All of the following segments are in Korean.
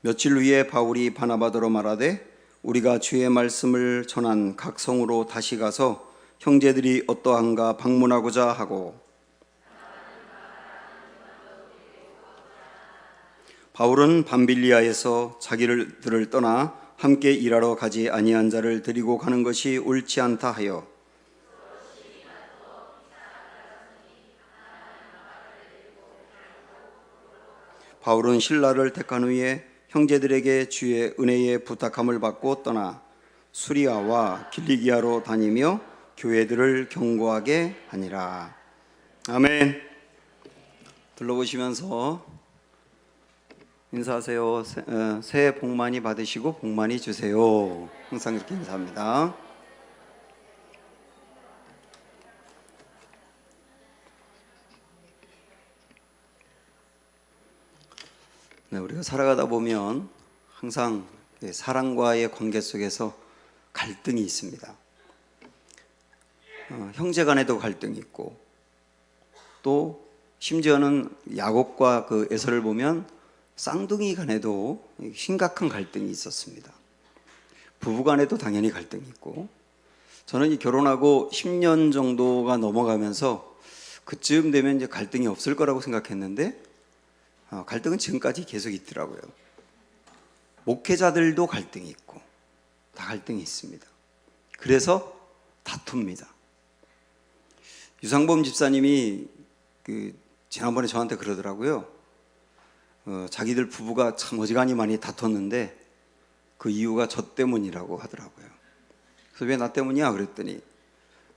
며칠 후에 바울이 바나바더러 말하되 우리가 주의 말씀을 전한 각 성으로 다시 가서 형제들이 어떠한가 방문하고자 하고, 바울은 밤빌리아에서 자기들을 떠나 함께 일하러 가지 아니한 자를 데리고 가는 것이 옳지 않다 하여 바울은 신라를 택한 후에 형제들에게 주의 은혜에 부탁함을 받고 떠나 수리아와 길리기아로 다니며 교회들을 경고하게 하니라. 아멘. 둘러보시면서 인사하세요. 새해 복 많이 받으시고 복 많이 주세요. 항상 그렇게 인사합니다. 네, 우리가 살아가다 보면 항상 사람과의 관계 속에서 갈등이 있습니다. 형제 간에도 갈등이 있고, 또 심지어는 야곱과 그 에서를 보면 쌍둥이 간에도 심각한 갈등이 있었습니다. 부부 간에도 당연히 갈등이 있고, 저는 결혼하고 10년 정도가 넘어가면서 그쯤 되면 이제 갈등이 없을 거라고 생각했는데 갈등은 지금까지 계속 있더라고요. 목회자들도 갈등이 있고 다 갈등이 있습니다. 그래서 다툽니다. 유상범 집사님이 지난번에 저한테 그러더라고요. 자기들 부부가 참 어지간히 많이 다퉜는데 그 이유가 저 때문이라고 하더라고요. 그래서 왜 나 때문이야? 그랬더니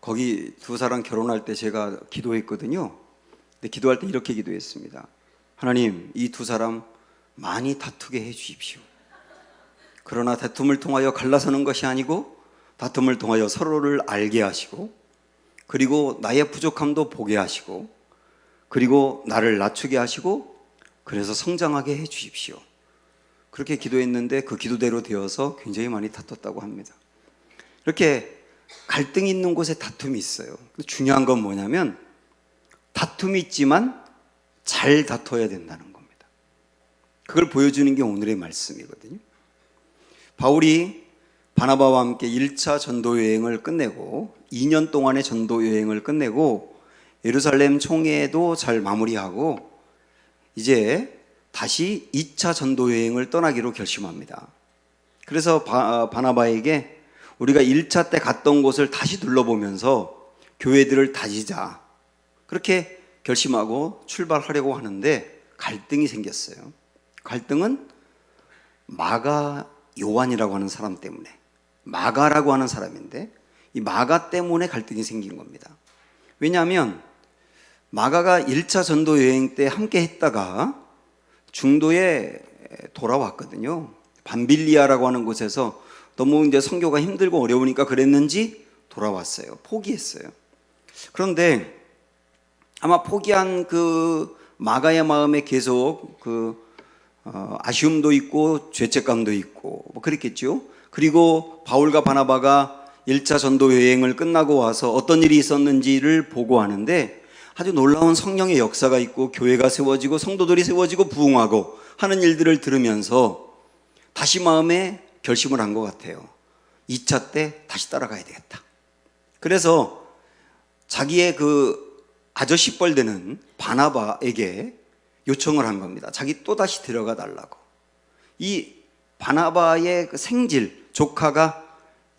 거기 두 사람 결혼할 때 제가 기도했거든요. 근데 기도할 때 이렇게 기도했습니다. 하나님, 이 두 사람 많이 다투게 해 주십시오. 그러나 다툼을 통하여 갈라서는 것이 아니고 다툼을 통하여 서로를 알게 하시고, 그리고 나의 부족함도 보게 하시고, 그리고 나를 낮추게 하시고, 그래서 성장하게 해 주십시오. 그렇게 기도했는데 그 기도대로 되어서 굉장히 많이 다퉜다고 합니다. 이렇게 갈등이 있는 곳에 다툼이 있어요. 중요한 건 뭐냐면 다툼이 있지만 잘 다퉈야 된다는 겁니다. 그걸 보여주는 게 오늘의 말씀이거든요. 바울이 바나바와 함께 1차 전도 여행을 끝내고 2년 동안의 전도 여행을 끝내고 예루살렘 총회도 잘 마무리하고 이제 다시 2차 전도 여행을 떠나기로 결심합니다. 그래서 바나바에게 우리가 1차 때 갔던 곳을 다시 둘러보면서 교회들을 다지자, 그렇게 결심하고 출발하려고 하는데 갈등이 생겼어요. 갈등은 마가 요한이라고 하는 사람 때문에, 마가라고 하는 사람인데 이 마가 때문에 갈등이 생긴 겁니다. 왜냐하면 마가가 1차 전도 여행 때 함께 했다가 중도에 돌아왔거든요. 밤빌리아라고 하는 곳에서 너무 이제 선교가 힘들고 어려우니까 그랬는지 돌아왔어요. 포기했어요. 그런데 아마 포기한 그 마가의 마음에 계속 아쉬움도 있고 죄책감도 있고 뭐 그랬겠죠. 그리고 바울과 바나바가 1차 전도 여행을 끝나고 와서 어떤 일이 있었는지를 보고하는데 아주 놀라운 성령의 역사가 있고 교회가 세워지고 성도들이 세워지고 부흥하고 하는 일들을 들으면서 다시 마음에 결심을 한 것 같아요. 2차 때 다시 따라가야 되겠다. 그래서 자기의 그 아저씨 뻘 되는 바나바에게 요청을 한 겁니다. 자기 또다시 데려가 달라고. 이 바나바의 그 생질, 조카가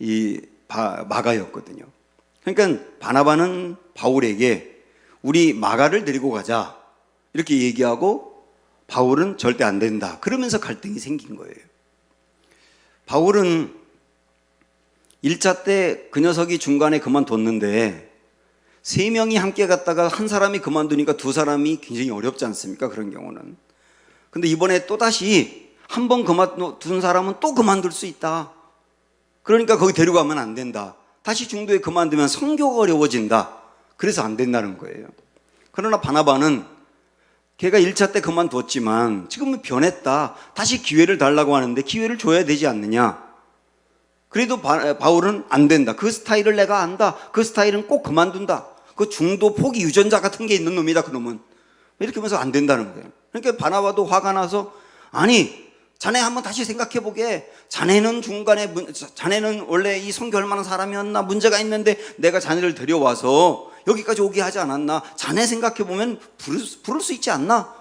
이 마가였거든요. 그러니까 바나바는 바울에게 우리 마가를 데리고 가자 이렇게 얘기하고 바울은 절대 안 된다. 그러면서 갈등이 생긴 거예요. 바울은 1차 때 그 녀석이 중간에 그만뒀는데 3명이 함께 갔다가 한 사람이 그만두니까 2사람이 굉장히 어렵지 않습니까? 그런 경우는. 근데 이번에 또다시 한 번 그만둔 사람은 또 그만둘 수 있다. 그러니까 거기 데려가면 안 된다. 다시 중도에 그만두면 선교가 어려워진다. 그래서 안 된다는 거예요. 그러나 바나바는 걔가 1차 때 그만뒀지만 지금은 변했다. 다시 기회를 달라고 하는데 기회를 줘야 되지 않느냐. 그래도 바울은 안 된다. 그 스타일을 내가 안다. 그 스타일은 꼭 그만둔다. 그 중도 포기 유전자 같은 게 있는 놈이다. 그놈은. 이렇게 하면서 안 된다는 거예요. 그러니까 바나바도 화가 나서 아니 자네 한번 다시 생각해 보게. 자네는 자네는 원래 이 선교할 만한 사람이었나? 문제가 있는데 내가 자네를 데려와서 여기까지 오게 하지 않았나? 자네 생각해 보면 부를 수 있지 않나?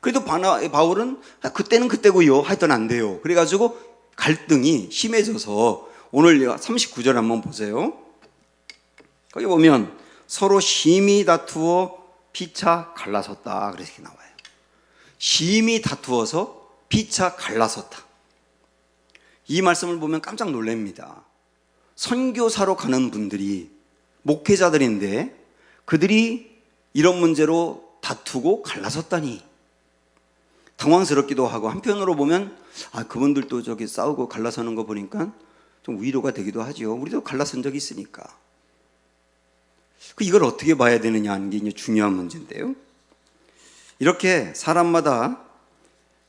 그래도 바울은 그때는 그때고요. 하여튼 안 돼요. 그래가지고 갈등이 심해져서 오늘 39절 한번 보세요. 거기 보면 서로 심히 다투어 피차 갈라섰다. 그래서 이렇게 나와요. 심히 다투어서 피차 갈라섰다. 이 말씀을 보면 깜짝 놀랍니다. 선교사로 가는 분들이 목회자들인데 그들이 이런 문제로 다투고 갈라섰다니 당황스럽기도 하고, 한편으로 보면 그분들도 저기 싸우고 갈라서는 거 보니까 좀 위로가 되기도 하죠. 우리도 갈라선 적이 있으니까. 이걸 어떻게 봐야 되느냐 하는 게 이제 중요한 문제인데요. 이렇게 사람마다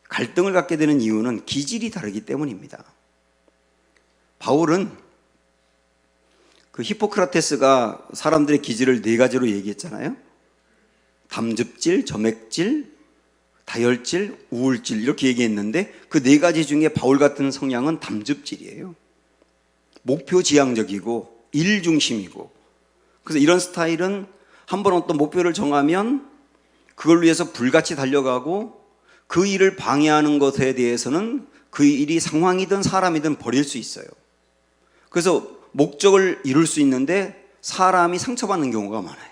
갈등을 갖게 되는 이유는 기질이 다르기 때문입니다. 바울은 그 히포크라테스가 사람들의 기질을 4가지로 얘기했잖아요. 담즙질, 점액질, 다혈질, 우울질 이렇게 얘기했는데 그 4가지 중에 바울 같은 성향은 담즙질이에요. 목표지향적이고 일중심이고, 그래서 이런 스타일은 한번 어떤 목표를 정하면 그걸 위해서 불같이 달려가고 그 일을 방해하는 것에 대해서는 그 일이 상황이든 사람이든 버릴 수 있어요. 그래서 목적을 이룰 수 있는데 사람이 상처받는 경우가 많아요.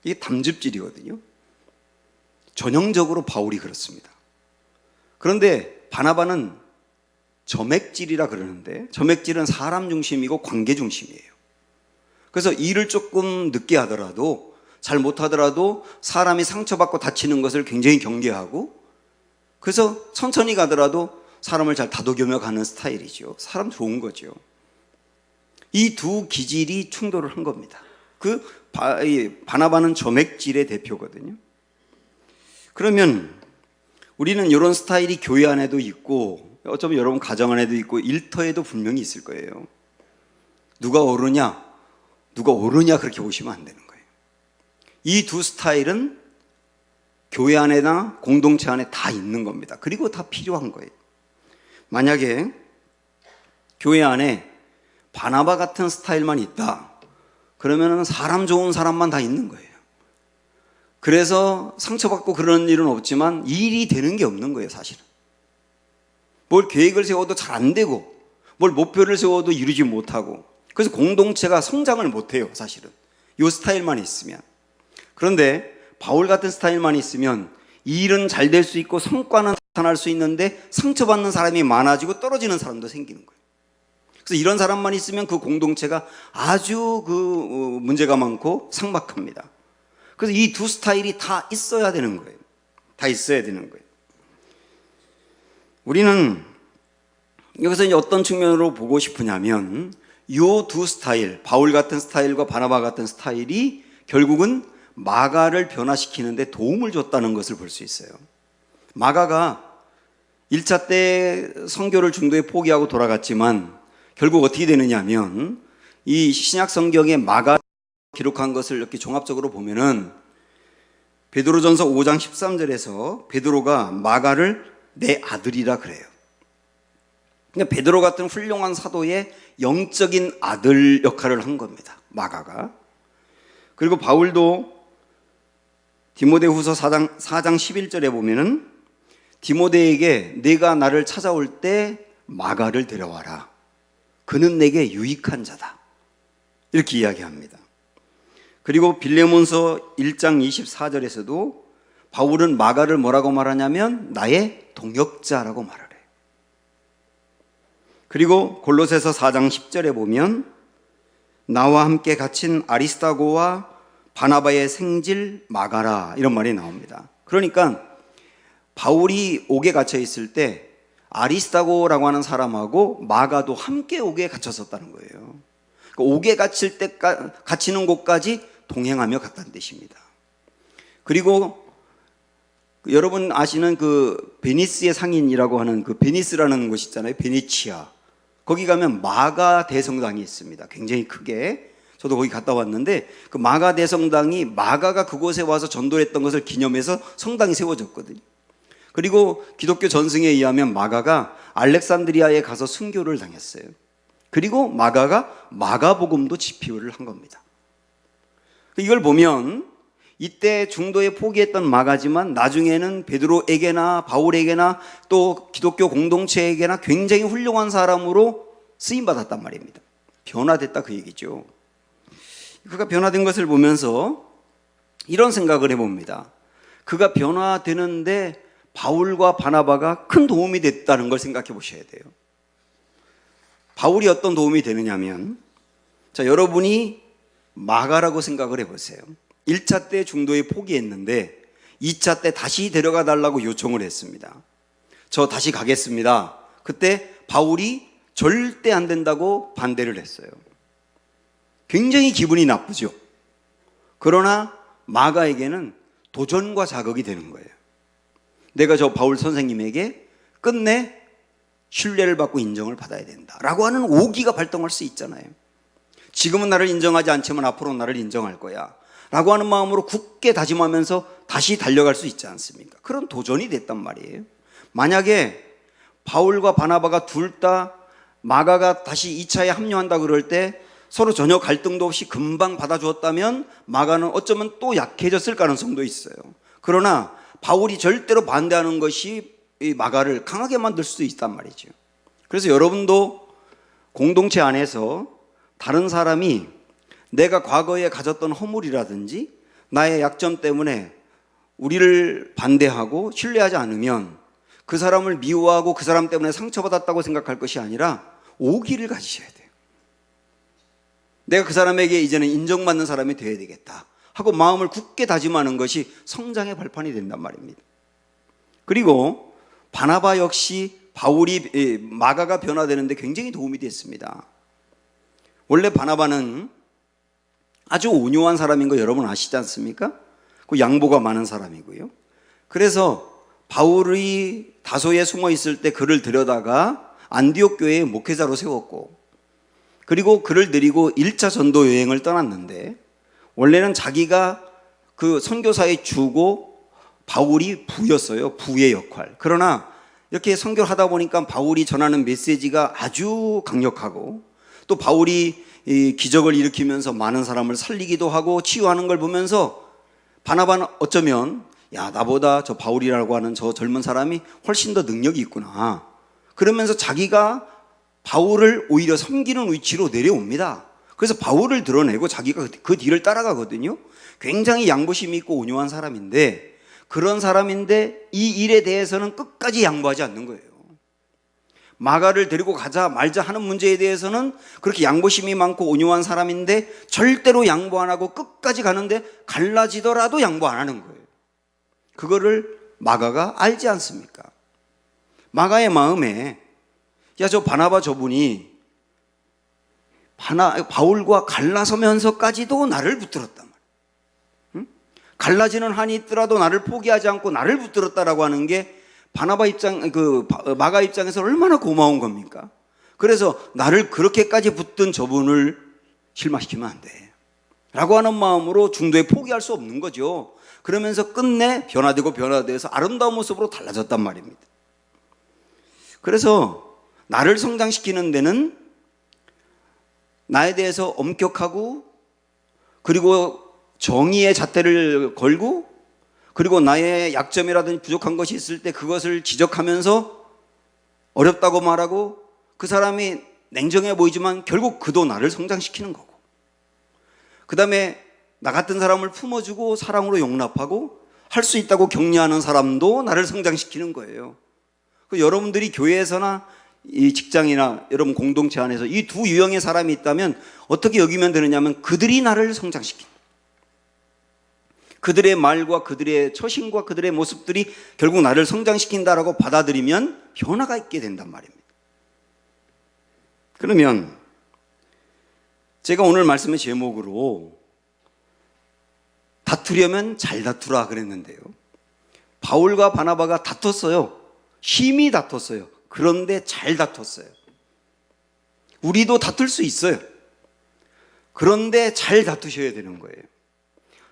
이게 담즙질이거든요. 전형적으로 바울이 그렇습니다. 그런데 바나바는 점액질이라 그러는데, 점액질은 사람 중심이고 관계 중심이에요. 그래서 일을 조금 늦게 하더라도, 잘 못하더라도 사람이 상처받고 다치는 것을 굉장히 경계하고, 그래서 천천히 가더라도 사람을 잘 다독여며 가는 스타일이죠. 사람 좋은 거죠. 이 두 기질이 충돌을 한 겁니다. 바나바는 점액질의 대표거든요. 그러면 우리는 이런 스타일이 교회 안에도 있고, 어쩌면 여러분 가정 안에도 있고 일터에도 분명히 있을 거예요. 누가 옳으냐 그렇게 보시면 안 되는 거예요. 이 두 스타일은 교회 안에나 공동체 안에 다 있는 겁니다. 그리고 다 필요한 거예요. 만약에 교회 안에 바나바 같은 스타일만 있다, 그러면 사람 좋은 사람만 다 있는 거예요. 그래서 상처받고 그런 일은 없지만 일이 되는 게 없는 거예요, 사실은. 뭘 계획을 세워도 잘 안 되고, 뭘 목표를 세워도 이루지 못하고, 그래서 공동체가 성장을 못해요, 사실은. 이 스타일만 있으면. 그런데 바울 같은 스타일만 있으면 일은 잘 될 수 있고 성과는 나타날 수 있는데 상처받는 사람이 많아지고 떨어지는 사람도 생기는 거예요. 그래서 이런 사람만 있으면 그 공동체가 아주 문제가 많고 삭막합니다. 그래서 이 두 스타일이 다 있어야 되는 거예요. 다 있어야 되는 거예요. 우리는 여기서 이제 어떤 측면으로 보고 싶으냐면, 이 두 스타일, 바울 같은 스타일과 바나바 같은 스타일이 결국은 마가를 변화시키는데 도움을 줬다는 것을 볼 수 있어요. 마가가 1차 때 선교를 중도에 포기하고 돌아갔지만 결국 어떻게 되느냐 하면, 이 신약 성경에 마가 기록한 것을 이렇게 종합적으로 보면은 베드로전서 5장 13절에서 베드로가 마가를 내 아들이라 그래요. 그러니까 베드로 같은 훌륭한 사도의 영적인 아들 역할을 한 겁니다, 마가가. 그리고 바울도 디모데후서 4장 11절에 보면은 디모데에게 내가 나를 찾아올 때 마가를 데려와라. 그는 내게 유익한 자다. 이렇게 이야기합니다. 그리고 빌레몬서 1장 24절에서도 바울은 마가를 뭐라고 말하냐면 나의 동역자라고 말을 해요. 그리고 골로새서 4장 10절에 보면 나와 함께 갇힌 아리스다고와 바나바의 생질 마가라, 이런 말이 나옵니다. 그러니까 바울이 옥에 갇혀 있을 때 아리스다고라고 하는 사람하고 마가도 함께 옥에 갇혔었다는 거예요. 옥에 갇히는 곳까지 동행하며 갔다는 뜻입니다. 그리고 여러분 아시는 그 베니스의 상인이라고 하는 그 베니스라는 곳 있잖아요. 베네치아. 거기 가면 마가 대성당이 있습니다. 굉장히 크게. 저도 거기 갔다 왔는데 그 마가 대성당이 마가가 그곳에 와서 전도했던 것을 기념해서 성당이 세워졌거든요. 그리고 기독교 전승에 의하면 마가가 알렉산드리아에 가서 순교를 당했어요. 그리고 마가가 마가복음도 집필을 한 겁니다. 이걸 보면 이때 중도에 포기했던 마가지만 나중에는 베드로에게나 바울에게나 또 기독교 공동체에게나 굉장히 훌륭한 사람으로 쓰임받았단 말입니다. 변화됐다 그 얘기죠. 그가 변화된 것을 보면서 이런 생각을 해봅니다. 그가 변화되는데 바울과 바나바가 큰 도움이 됐다는 걸 생각해 보셔야 돼요. 바울이 어떤 도움이 되느냐면, 자, 여러분이 마가라고 생각을 해보세요. 1차 때 중도에 포기했는데 2차 때 다시 데려가 달라고 요청을 했습니다. 저 다시 가겠습니다. 그때 바울이 절대 안 된다고 반대를 했어요. 굉장히 기분이 나쁘죠. 그러나 마가에게는 도전과 자극이 되는 거예요. 내가 저 바울 선생님에게 끝내 신뢰를 받고 인정을 받아야 된다라고 하는 오기가 발동할 수 있잖아요. 지금은 나를 인정하지 않지만 앞으로 나를 인정할 거야 라고 하는 마음으로 굳게 다짐하면서 다시 달려갈 수 있지 않습니까? 그런 도전이 됐단 말이에요. 만약에 바울과 바나바가 둘 다 마가가 다시 2차에 합류한다 그럴 때 서로 전혀 갈등도 없이 금방 받아주었다면 마가는 어쩌면 또 약해졌을 가능성도 있어요. 그러나 바울이 절대로 반대하는 것이 이 마가를 강하게 만들 수도 있단 말이죠. 그래서 여러분도 공동체 안에서 다른 사람이 내가 과거에 가졌던 허물이라든지 나의 약점 때문에 우리를 반대하고 신뢰하지 않으면 그 사람을 미워하고 그 사람 때문에 상처받았다고 생각할 것이 아니라 오기를 가지셔야 돼요. 내가 그 사람에게 이제는 인정받는 사람이 되어야 되겠다 하고 마음을 굳게 다짐하는 것이 성장의 발판이 된단 말입니다. 그리고 바나바 역시 마가가 변화되는데 굉장히 도움이 됐습니다. 원래 바나바는 아주 온유한 사람인 거 여러분 아시지 않습니까? 그 양보가 많은 사람이고요. 그래서 바울이 다소에 숨어 있을 때 그를 들여다가 안디옥 교회의 목회자로 세웠고, 그리고 그를 데리고 1차 전도 여행을 떠났는데 원래는 자기가 그 선교사의 주고 바울이 부였어요. 부의 역할. 그러나 이렇게 선교를 하다 보니까 바울이 전하는 메시지가 아주 강력하고 또 바울이 이 기적을 일으키면서 많은 사람을 살리기도 하고 치유하는 걸 보면서 바나바는 어쩌면 야, 나보다 저 바울이라고 하는 저 젊은 사람이 훨씬 더 능력이 있구나. 그러면서 자기가 바울을 오히려 섬기는 위치로 내려옵니다. 그래서 바울을 드러내고 자기가 그 뒤를 따라가거든요. 굉장히 양보심이 있고 온유한 사람인데, 그런 사람인데 이 일에 대해서는 끝까지 양보하지 않는 거예요. 마가를 데리고 가자 말자 하는 문제에 대해서는 그렇게 양보심이 많고 온유한 사람인데 절대로 양보 안 하고 끝까지 가는데 갈라지더라도 양보 안 하는 거예요. 그거를 마가가 알지 않습니까? 마가의 마음에 야, 저 바나바 저분이 바울과 갈라서면서까지도 나를 붙들었단 말이에요. 응? 갈라지는 한이 있더라도 나를 포기하지 않고 나를 붙들었다라고 하는 게 마가 입장에서 얼마나 고마운 겁니까? 그래서 나를 그렇게까지 붙든 저분을 실망시키면 안 돼 라고 하는 마음으로 중도에 포기할 수 없는 거죠. 그러면서 끝내 변화돼서 아름다운 모습으로 달라졌단 말입니다. 그래서 나를 성장시키는 데는 나에 대해서 엄격하고, 그리고 정의의 잣대를 걸고, 그리고 나의 약점이라든지 부족한 것이 있을 때 그것을 지적하면서 어렵다고 말하고, 그 사람이 냉정해 보이지만 결국 그도 나를 성장시키는 거고, 그 다음에 나 같은 사람을 품어주고 사랑으로 용납하고 할 수 있다고 격려하는 사람도 나를 성장시키는 거예요. 여러분들이 교회에서나 이 직장이나 여러분 공동체 안에서 이 두 유형의 사람이 있다면 어떻게 여기면 되느냐면 그들이 나를 성장시킨다. 그들의 말과 그들의 처신과 그들의 모습들이 결국 나를 성장시킨다라고 받아들이면 변화가 있게 된단 말입니다. 그러면 제가 오늘 말씀의 제목으로 다투려면 잘 다투라 그랬는데요, 바울과 바나바가 다퉜어요. 심히 다퉜어요. 그런데 잘 다퉜어요. 우리도 다툴 수 있어요. 그런데 잘 다투셔야 되는 거예요.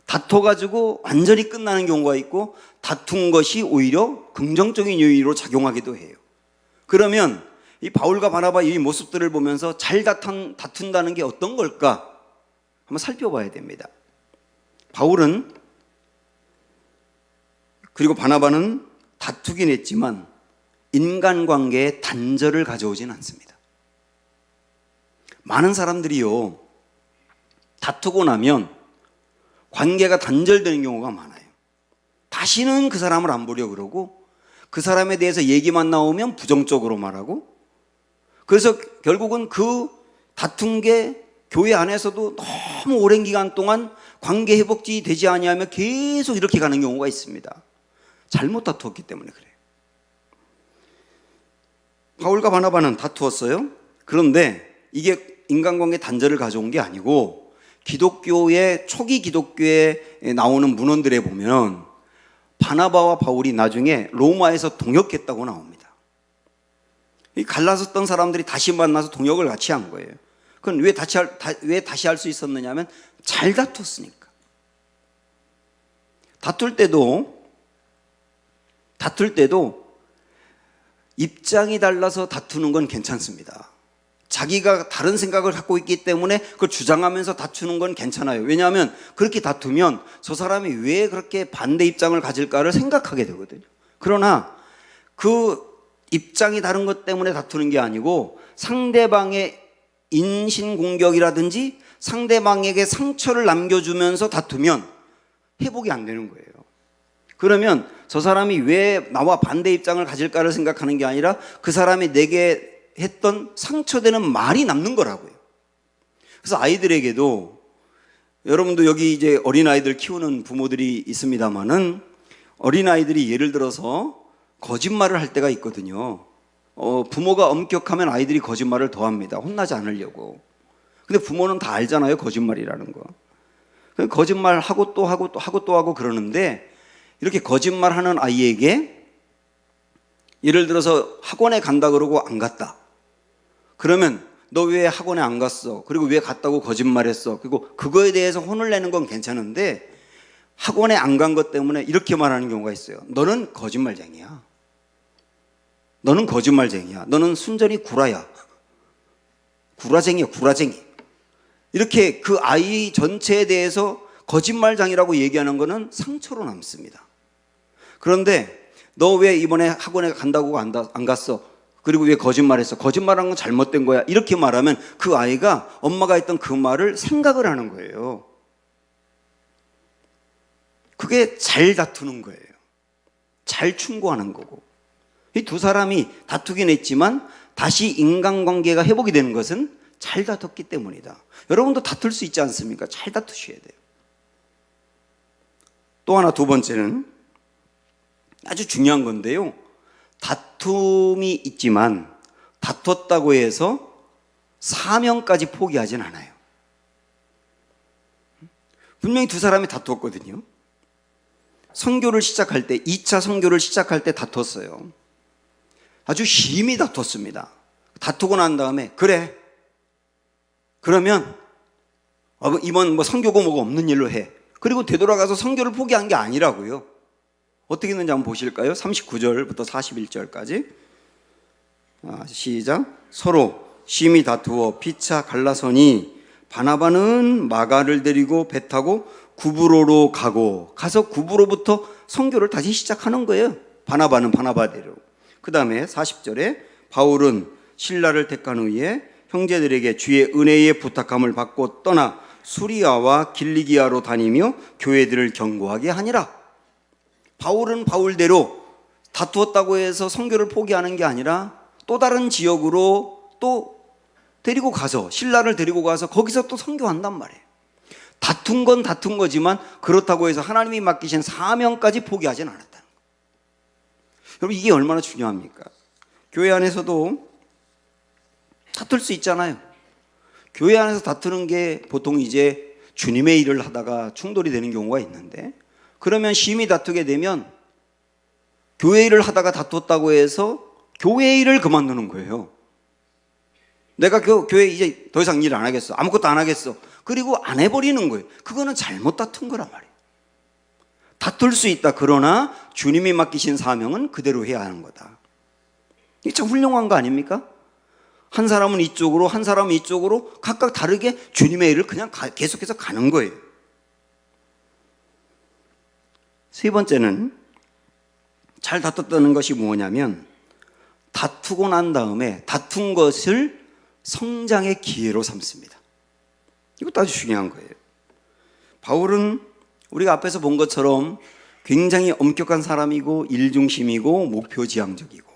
다퉈가지고 완전히 끝나는 경우가 있고 다툰 것이 오히려 긍정적인 요인으로 작용하기도 해요. 그러면 이 바울과 바나바 이 모습들을 보면서 잘 다툰다는 게 어떤 걸까? 한번 살펴봐야 됩니다. 바울은 그리고 바나바는 다투긴 했지만 인간관계에 단절을 가져오진 않습니다. 많은 사람들이요, 다투고 나면 관계가 단절되는 경우가 많아요. 다시는 그 사람을 안 보려고 그러고 그 사람에 대해서 얘기만 나오면 부정적으로 말하고, 그래서 결국은 그 다툰 게 교회 안에서도 너무 오랜 기간 동안 관계 회복이 되지 아니하며 계속 이렇게 가는 경우가 있습니다. 잘못 다투었기 때문에 그래요. 바울과 바나바는 다투었어요. 그런데 이게 인간관계 단절을 가져온 게 아니고, 기독교의 초기 기독교에 나오는 문헌들에 보면 바나바와 바울이 나중에 로마에서 동역했다고 나옵니다. 이 갈라섰던 사람들이 다시 만나서 동역을 같이 한 거예요. 그건 왜 다시 할 수 있었느냐 하면 잘 다퉜으니까. 다툴 때도 입장이 달라서 다투는 건 괜찮습니다. 자기가 다른 생각을 갖고 있기 때문에 그걸 주장하면서 다투는 건 괜찮아요. 왜냐하면 그렇게 다투면 저 사람이 왜 그렇게 반대 입장을 가질까를 생각하게 되거든요. 그러나 그 입장이 다른 것 때문에 다투는 게 아니고 상대방의 인신공격이라든지 상대방에게 상처를 남겨주면서 다투면 회복이 안 되는 거예요. 그러면 저 사람이 왜 나와 반대 입장을 가질까를 생각하는 게 아니라 그 사람이 내게 했던 상처되는 말이 남는 거라고요. 그래서 아이들에게도, 여러분도 여기 이제 어린아이들 키우는 부모들이 있습니다만은, 어린아이들이 예를 들어서 거짓말을 할 때가 있거든요. 부모가 엄격하면 아이들이 거짓말을 더 합니다. 혼나지 않으려고. 근데 부모는 다 알잖아요, 거짓말이라는 거. 거짓말 하고 또 하고 또 하고 또 하고 그러는데, 이렇게 거짓말하는 아이에게 예를 들어서 학원에 간다 그러고 안 갔다. 그러면 너 왜 학원에 안 갔어? 그리고 왜 갔다고 거짓말했어? 그리고 그거에 대해서 혼을 내는 건 괜찮은데, 학원에 안 간 것 때문에 이렇게 말하는 경우가 있어요. 너는 거짓말쟁이야. 너는 거짓말쟁이야. 너는 순전히 구라야. 구라쟁이야, 구라쟁이. 이렇게 그 아이 전체에 대해서 거짓말장이라고 얘기하는 거는 상처로 남습니다. 그런데 너 왜 이번에 학원에 간다고 안 갔어? 그리고 왜 거짓말했어? 거짓말한 건 잘못된 거야. 이렇게 말하면 그 아이가 엄마가 했던 그 말을 생각을 하는 거예요. 그게 잘 다투는 거예요. 잘 충고하는 거고. 이 두 사람이 다투긴 했지만 다시 인간관계가 회복이 되는 것은 잘 다퉜기 때문이다. 여러분도 다툴 수 있지 않습니까? 잘 다투셔야 돼요. 또 하나, 두 번째는 아주 중요한 건데요, 다툼이 있지만 다퉜다고 해서 사명까지 포기하진 않아요. 분명히 두 사람이 다투었거든요. 선교를 시작할 때, 2차 선교를 시작할 때 다퉜어요. 아주 심히 다퉜습니다. 다투고 난 다음에 그래, 그러면 이번 선교고 뭐고 없는 일로 해. 그리고 되돌아가서 선교를 포기한 게 아니라고요. 어떻게 했는지 한번 보실까요? 39절부터 41절까지. 시작. 서로 심히 다투어 피차 갈라서니 바나바는 마가를 데리고 배 타고 구브로로 가서 구브로부터 선교를 다시 시작하는 거예요. 바나바는 바나바대로. 그 다음에 40절에 바울은 신라를 택한 후에 형제들에게 주의 은혜의 부탁함을 받고 떠나 수리아와 길리기아로 다니며 교회들을 경고하게 하니라. 바울은 바울대로 다투었다고 해서 선교를 포기하는 게 아니라 또 다른 지역으로 또 데리고 가서, 신라를 데리고 가서 거기서 또 선교한단 말이에요. 다툰 건 다툰 거지만 그렇다고 해서 하나님이 맡기신 사명까지 포기하진 않았다는 거예요. 여러분, 이게 얼마나 중요합니까? 교회 안에서도 다툴 수 있잖아요. 교회 안에서 다투는 게 보통 이제 주님의 일을 하다가 충돌이 되는 경우가 있는데, 그러면 심히 다투게 되면 교회 일을 하다가 다투었다고 해서 교회 일을 그만두는 거예요. 내가 교회 이제 더 이상 일 안 하겠어. 아무것도 안 하겠어. 그리고 안 해버리는 거예요. 그거는 잘못 다툰 거란 말이에요. 다툴 수 있다. 그러나 주님이 맡기신 사명은 그대로 해야 하는 거다. 이게 참 훌륭한 거 아닙니까? 한 사람은 이쪽으로, 한 사람은 이쪽으로 각각 다르게 주님의 일을 그냥 계속해서 가는 거예요. 세 번째는 잘 다퉜다는 것이 뭐냐면 다투고 난 다음에 다툰 것을 성장의 기회로 삼습니다. 이것도 아주 중요한 거예요. 바울은 우리가 앞에서 본 것처럼 굉장히 엄격한 사람이고 일중심이고 목표지향적이고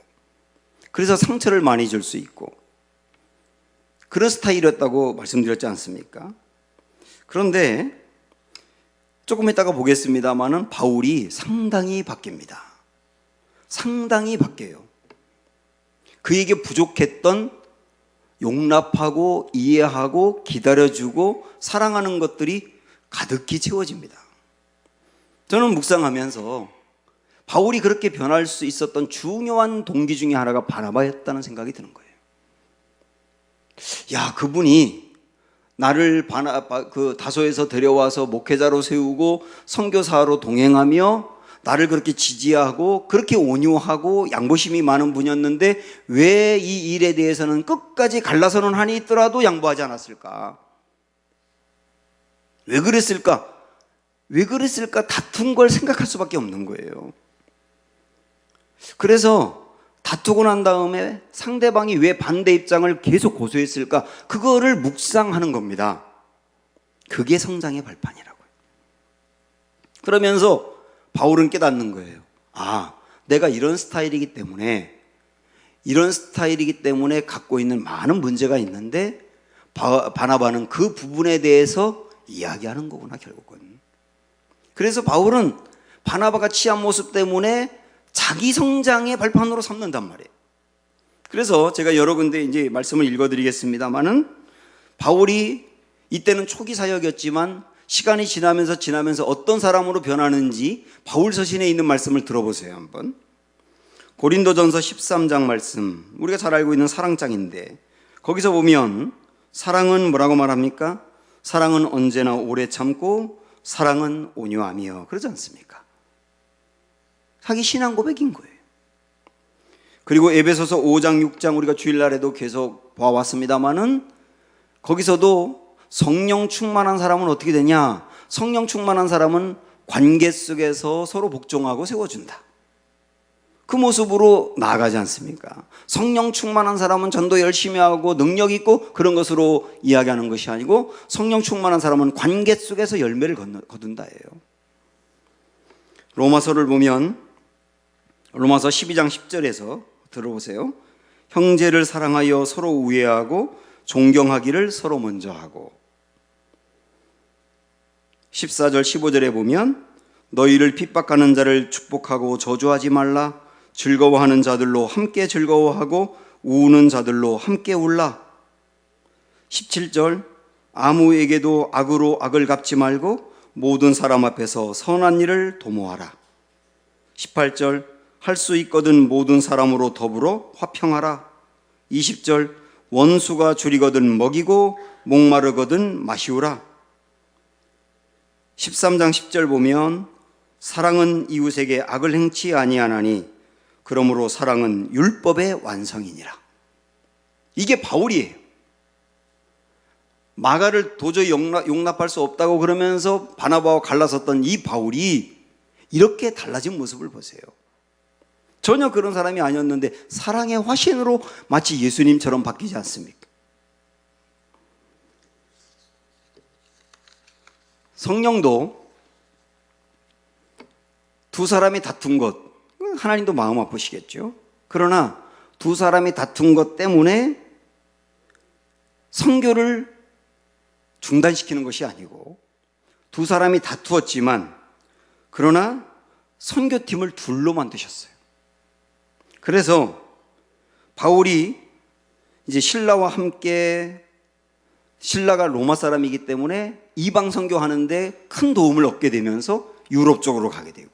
그래서 상처를 많이 줄 수 있고 그런 스타일이었다고 말씀드렸지 않습니까? 그런데 조금 이따가 보겠습니다만은 바울이 상당히 바뀝니다. 상당히 바뀌어요. 그에게 부족했던 용납하고 이해하고 기다려주고 사랑하는 것들이 가득히 채워집니다. 저는 묵상하면서 바울이 그렇게 변할 수 있었던 중요한 동기 중에 하나가 바나바였다는 생각이 드는 거예요. 야, 그분이 나를 다소에서 데려와서 목회자로 세우고 선교사로 동행하며 나를 그렇게 지지하고 그렇게 온유하고 양보심이 많은 분이었는데 왜 이 일에 대해서는 끝까지 갈라서는 한이 있더라도 양보하지 않았을까? 왜 그랬을까? 왜 그랬을까? 다툰 걸 생각할 수밖에 없는 거예요. 그래서 다투고 난 다음에 상대방이 왜 반대 입장을 계속 고수했을까? 그거를 묵상하는 겁니다. 그게 성장의 발판이라고요. 그러면서 바울은 깨닫는 거예요. 아, 내가 이런 스타일이기 때문에 갖고 있는 많은 문제가 있는데 바나바는 그 부분에 대해서 이야기하는 거구나, 결국은. 그래서 바울은 바나바가 취한 모습 때문에 자기 성장의 발판으로 삼는단 말이에요. 그래서 제가 여러 군데 이제 말씀을 읽어드리겠습니다만은 바울이 이때는 초기 사역이었지만 시간이 지나면서 어떤 사람으로 변하는지 바울 서신에 있는 말씀을 들어보세요. 한번 고린도전서 13장 말씀, 우리가 잘 알고 있는 사랑장인데 거기서 보면 사랑은 뭐라고 말합니까? 사랑은 언제나 오래 참고 사랑은 온유하며, 그러지 않습니까? 자기 신앙 고백인 거예요. 그리고 에베소서 5장 6장 우리가 주일날에도 계속 봐왔습니다마는 거기서도 성령 충만한 사람은 어떻게 되냐? 성령 충만한 사람은 관계 속에서 서로 복종하고 세워준다. 그 모습으로 나아가지 않습니까? 성령 충만한 사람은 전도 열심히 하고 능력 있고 그런 것으로 이야기하는 것이 아니고 성령 충만한 사람은 관계 속에서 열매를 거둔다예요. 로마서를 보면 로마서 12장 10절에서 들어보세요. 형제를 사랑하여 서로 우애하고 존경하기를 서로 먼저 하고, 14절 15절에 보면 너희를 핍박하는 자를 축복하고 저주하지 말라. 즐거워하는 자들로 함께 즐거워하고 우는 자들로 함께 울라. 17절 아무에게도 악으로 악을 갚지 말고 모든 사람 앞에서 선한 일을 도모하라. 18절 할 수 있거든 모든 사람으로 더불어 화평하라. 20절 원수가 줄이거든 먹이고 목마르거든 마시우라. 13장 10절 보면 사랑은 이웃에게 악을 행치 아니하나니 그러므로 사랑은 율법의 완성이니라. 이게 바울이에요. 마가를 도저히 용납할 수 없다고 그러면서 바나바와 갈라섰던 이 바울이 이렇게 달라진 모습을 보세요. 전혀 그런 사람이 아니었는데 사랑의 화신으로 마치 예수님처럼 바뀌지 않습니까? 성령도 두 사람이 다툰 것, 하나님도 마음 아프시겠죠. 그러나 두 사람이 다툰 것 때문에 선교를 중단시키는 것이 아니고, 두 사람이 다투었지만 그러나 선교팀을 둘로 만드셨어요. 그래서 바울이 이제 신라와 함께, 신라가 로마 사람이기 때문에 이방 선교하는데 큰 도움을 얻게 되면서 유럽 쪽으로 가게 되고,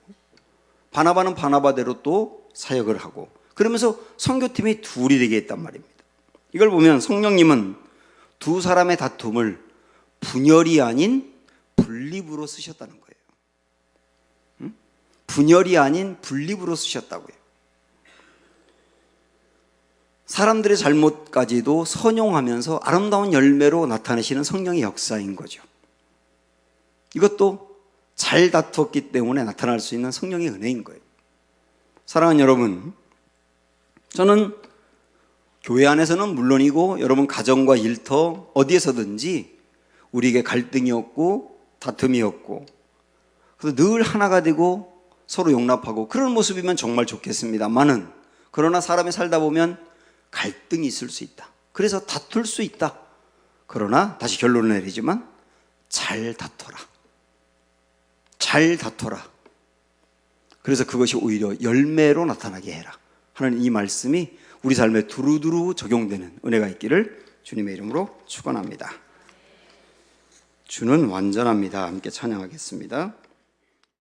바나바는 바나바대로 또 사역을 하고, 그러면서 선교팀이 둘이 되게 했단 말입니다. 이걸 보면 성령님은 두 사람의 다툼을 분열이 아닌 분립으로 쓰셨다는 거예요. 분열이 아닌 분립으로 쓰셨다고요. 사람들의 잘못까지도 선용하면서 아름다운 열매로 나타내시는 성령의 역사인 거죠. 이것도 잘 다투었기 때문에 나타날 수 있는 성령의 은혜인 거예요. 사랑하는 여러분, 저는 교회 안에서는 물론이고 여러분 가정과 일터 어디에서든지 우리에게 갈등이 없고 다툼이 없고, 그래서 늘 하나가 되고 서로 용납하고 그런 모습이면 정말 좋겠습니다만은, 그러나 사람이 살다 보면 갈등이 있을 수 있다. 그래서 다툴 수 있다. 그러나 다시 결론을 내리지만 잘 다퉈라. 잘 다퉈라. 그래서 그것이 오히려 열매로 나타나게 해라 하는 이 말씀이 우리 삶에 두루두루 적용되는 은혜가 있기를 주님의 이름으로 축원합니다. 주는 완전합니다. 함께 찬양하겠습니다.